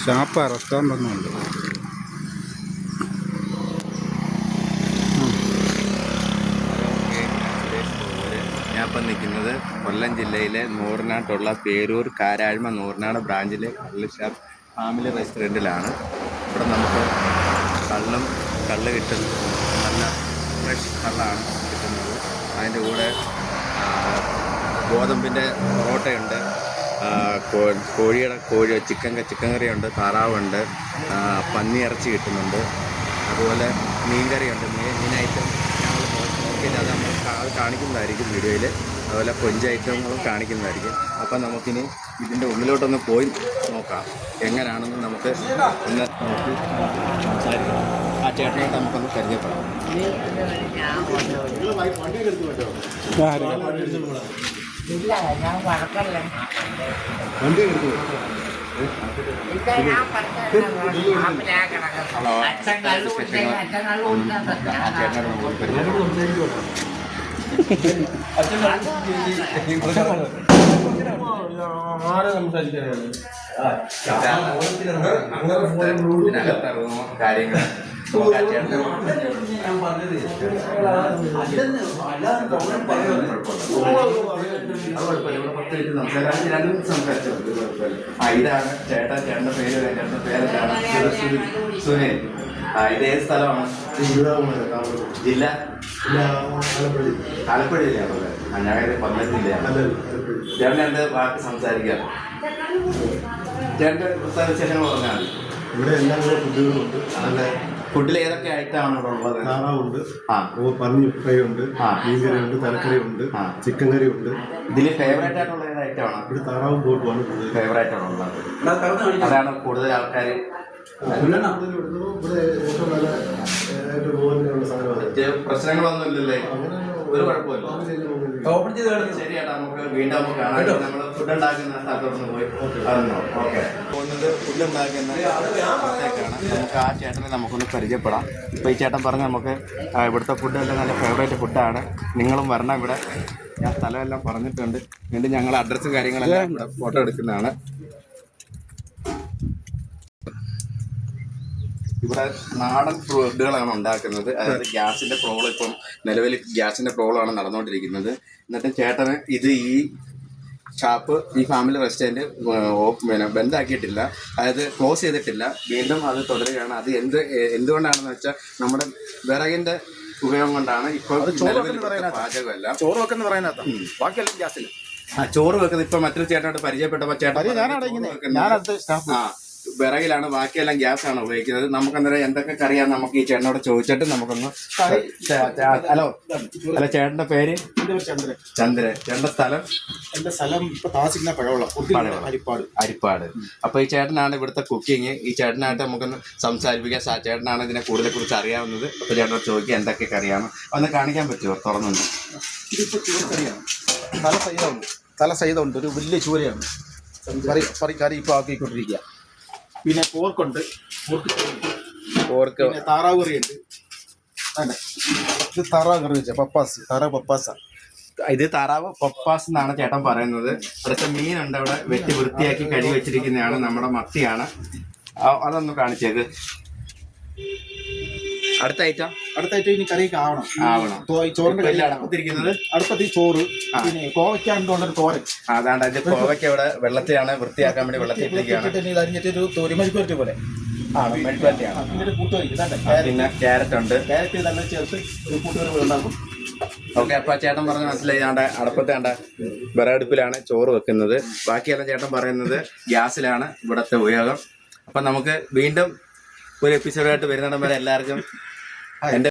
ഷാപ്പ restaurant ഒന്നുമുണ്ട്. ഞാനിപ്പം നിൽക്കുന്നത് കൊല്ലം ജില്ലയിലെ നൂറിനാട്ടുള്ള പേരൂർ കാരാഴ്മ നൂറിനാട് ബ്രാഞ്ചിലെ കള്ള് ഷാപ്പ് ഫാമിലി റെസ്റ്റോറൻറ്റിലാണ്. ഇവിടെ നമുക്ക് കള്ള് കിട്ടും. നല്ല ഫ്രഷ് കള്ളാണ് കിട്ടുന്നത്. അതിൻ്റെ കൂടെ ഗോതമ്പിൻ്റെ പൊറോട്ടയുണ്ട്, ചിക്കൻ കറിയുണ്ട്, താറാവുണ്ട്, പന്നി ഇറച്ചി കിട്ടുന്നുണ്ട്. അതുപോലെ മീൻകറിയുണ്ട്. മീൻ ഐറ്റം ഞങ്ങൾ നോക്കിയിട്ട് അത് നമ്മൾ കാണിക്കുന്നതായിരിക്കും വീഡിയോയിൽ. അതുപോലെ കൊഞ്ച് ഐറ്റങ്ങളും കാണിക്കുന്നതായിരിക്കും. അപ്പം നമുക്കിനി ഇതിൻ്റെ ഉള്ളിലോട്ടൊന്ന് പോയി നോക്കാം എങ്ങനെയാണെന്ന് നമുക്ക് ഒന്ന് നോക്കി സംസാരിക്കാം. ആ ചേട്ടനായിട്ട് നമുക്കൊന്ന് പരിചയപ്പെടാം. കാര്യങ്ങൾ ഇതാണ് ചേട്ടൻ്റെ പേരെന്താണ്? സുനിൽ. ഇത് ഏത് സ്ഥലമാണ്? ജില്ല ആലപ്പുഴ ജില്ലയാണല്ലേ? ഞാൻ കൊല്ലം ജില്ലയാണ്. ചേട്ടൻ എൻ്റെ വാക്ക് സംസാരിക്കാം. ചേട്ടൻ്റെ പുസ്തക വിശേഷങ്ങൾ പറഞ്ഞാൽ ഇവിടെ എല്ലാ ഫുഡുകളുണ്ട്. നല്ല ഫുഡിൽ ഏതൊക്കെ ഐറ്റമാണ് ഇവിടെ ഉള്ളത്? താറാവുണ്ട്, പന്നി ഫ്രൈ ഉണ്ട്, മീൻകറി ഉണ്ട്, തലക്കറി ഉണ്ട്, ചിക്കൻ കറി ഉണ്ട്. ഇതിൽ ഫേവറേറ്റ് ആയിട്ടുള്ള ഏത് ഐറ്റമാണ്? ഇവിടെ താറാവും ബോട്ടുമാണ് കൂടുതൽ ഫേവറേറ്റ് ആണുള്ളത്. അതാണ് കൂടുതൽ ആൾക്കാർ ഇവിടെ ഏറ്റവും നല്ല സാധനമാണ്. പ്രശ്നങ്ങളൊന്നും ഇല്ലല്ലേ? ഒരു കുഴപ്പമില്ല. ശരിയാട്ടാ, നമുക്ക് വീണ്ടും കാണാം. നമ്മൾ ഫുഡ് ഉണ്ടാക്കുന്ന സ്ഥലത്തോട്ടൊന്ന് പോയി ഓക്കെ പോകുന്നത് ഫുഡ് ഉണ്ടാക്കുന്ന സ്ഥലത്തേക്കാണ്. നമുക്ക് ആ ചേട്ടനെ നമുക്കൊന്ന് പരിചയപ്പെടാം. ഇപ്പോൾ ഈ ചേട്ടൻ പറഞ്ഞ് നമുക്ക് ഇവിടുത്തെ ഫുഡെല്ലാം നല്ല ഫേവറേറ്റ് ഫുഡാണ്, നിങ്ങളും വരണം ഇവിടെ. ഞാൻ സ്ഥലമെല്ലാം പറഞ്ഞിട്ടുണ്ട്. വീണ്ടും ഞങ്ങൾ അഡ്രസ്സും കാര്യങ്ങളെല്ലാം ഇവിടെ ഫോട്ടോ എടുക്കുന്നതാണ്. ഇവിടെ നാടൻ ഫുഡുകളാണ് ഉണ്ടാക്കുന്നത്. അതായത് ഗ്യാസിൻ്റെ പ്രോബ്ലം ഇപ്പം നിലവിൽ ഗ്യാസിൻ്റെ പ്രോബ്ലമാണ് നടന്നുകൊണ്ടിരിക്കുന്നത്. എന്നിട്ട് ചേട്ടന് ഈ ഷാപ്പ് ഈ ഫാമിലി റെസ്റ്റോറൻറ്റ് ബന്ധാക്കിയിട്ടില്ല, അതായത് ക്ലോസ് ചെയ്തിട്ടില്ല, വീണ്ടും അത് തുടരുകയാണ്. അത് എന്തുകൊണ്ടാണെന്ന് വെച്ചാൽ നമ്മുടെ വിറകിൻ്റെ ഉപയോഗം കൊണ്ടാണ്. ഇപ്പോൾ പാചകമല്ല, ചോറ് വെക്കുന്ന പറയുന്നത് ബാക്കിയെല്ലാം ഗ്യാസിൽ. ചോറ് വെക്കുന്നത് ഇപ്പം മറ്റൊരു ചേട്ടനോട് പരിചയപ്പെട്ടപ്പോൾ വിറകിലാണ്, ബാക്കിയെല്ലാം ഗ്യാസാണ് ഉപയോഗിക്കുന്നത്. നമുക്കന്നേരം എന്തൊക്കെ കറിയാന്ന് നമുക്ക് ഈ ചേട്ടനോട് ചോദിച്ചിട്ട് നമുക്കൊന്ന്. ഹലോ ചേട്ടന്റെ പേര്? ചന്ദ്രൻ. ചേട്ടന്റെ സ്ഥലം? എന്റെ സ്ഥലം ഇപ്പൊ താമസിക്കുന്ന അരിപ്പാട്. അപ്പൊ ഈ ചേട്ടനാണ് ഇവിടുത്തെ കുക്കിങ്. ഈ ചേട്ടനായിട്ട് നമുക്കൊന്ന് സംസാരിപ്പിക്കാം. ചേട്ടനാണ് ഇതിനെ കൂടുതലെ കുറിച്ച് അറിയാവുന്നത്. അപ്പൊ ചേട്ടനോട് ചോദിക്കുക എന്തൊക്കെ കറിയാണ് ഒന്ന് കാണിക്കാൻ പറ്റുമോ? തുറന്നുണ്ട്. ഇതിപ്പോ ചൂരക്കറിയാണ്. തല സൈതമുണ്ട്. ഒരു വലിയ ചൂരയാണ് കറി ഇപ്പൊ ആക്കിക്കൊണ്ടിരിക്കുക. പിന്നെ പോർക്കുണ്ട്, പോർക്ക് താറാവ് കറിയുണ്ട്. ഇത് താറാവ് കറി വെച്ച താറാവ് പപ്പാസ. ഇത് താറാവ് പപ്പാസ് എന്നാണ് ചേട്ടൻ പറയുന്നത്. അടുത്ത മീനുണ്ട് അവിടെ വെട്ടി വൃത്തിയാക്കി കഴുകി വെച്ചിരിക്കുന്നതാണ്. നമ്മുടെ മത്തിയാണ്. അതൊന്ന് കാണിച്ചേക്ക്. അടുത്ത ഐറ്റം ഇനി കറിയൊക്കെ ആവണം. ചോറിന്റെ അടുപ്പത്തിരിക്കുന്നത് അടുപ്പത്ത് ചോറ്, പിന്നെ കോവയ്ക്കാണ്ടുള്ളൊരു തോരൻ. അതാണ്ട് അതിന്റെ കോവയ്ക്ക ഇവിടെ വെള്ളത്തിലാണ് വൃത്തിയാക്കാൻ വേണ്ടി വെള്ളത്തിലിരിക്കുകയാണ്. അരിഞ്ഞിട്ട് ഒരു തോരിമരിക്കുവരട്ടി പോലെ പിന്നെ ക്യാരറ്റ് ഉണ്ട്. ക്യാരറ്റ് ഇതെല്ലാം ചേർത്ത് ഒരു കൂട്ടുകറി പോലെ ഉണ്ടാക്കും. ഓക്കെ. അപ്പൊ ചേട്ടൻ പറഞ്ഞ മനസ്സിലായി. അടുപ്പത്തെ വിറകടുപ്പിലാണ് ചോറ് വെക്കുന്നത്. ബാക്കിയെല്ലാം ചേട്ടൻ പറയുന്നത് ഗ്യാസിലാണ് ഇവിടുത്തെ ഉപയോഗം. അപ്പൊ നമുക്ക് വീണ്ടും ഒരു എപ്പിസോഡായിട്ട് വരുന്നിടം വരെ എല്ലാവർക്കും